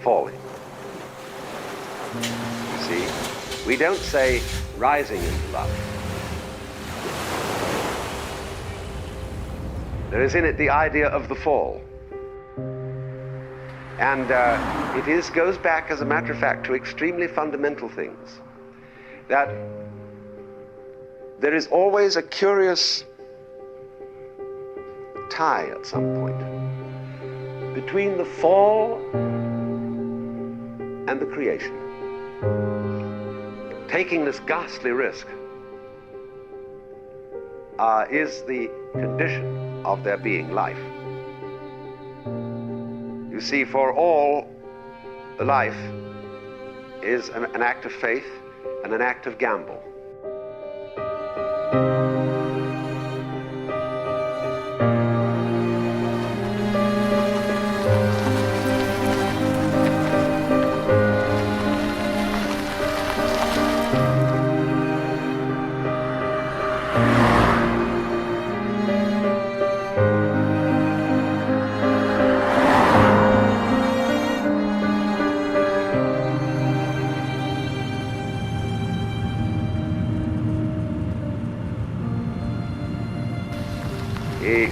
falling. You see, we don't say rising into love. There is in it the idea of the fall. And it goes back, as a matter of fact, to extremely fundamental things. That there is always a curious tie at some point between the fall and the creation. Taking this ghastly risk is the condition of there being life. You see, for all, the life is an act of faith and an act of gamble.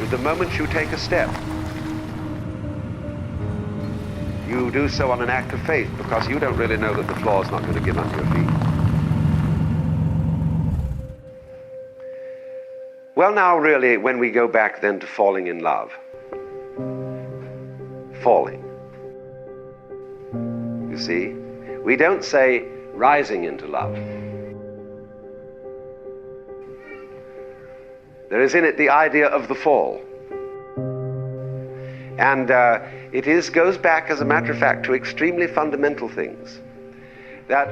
The moment you take a step, you do so on an act of faith, because you don't really know that the floor is not going to give under your feet. Well, now really, when we go back then to falling in love, falling, you see, we don't say rising into love. There is in it the idea of the fall. And it goes back, as a matter of fact, to extremely fundamental things. That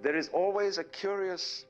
there is always a curious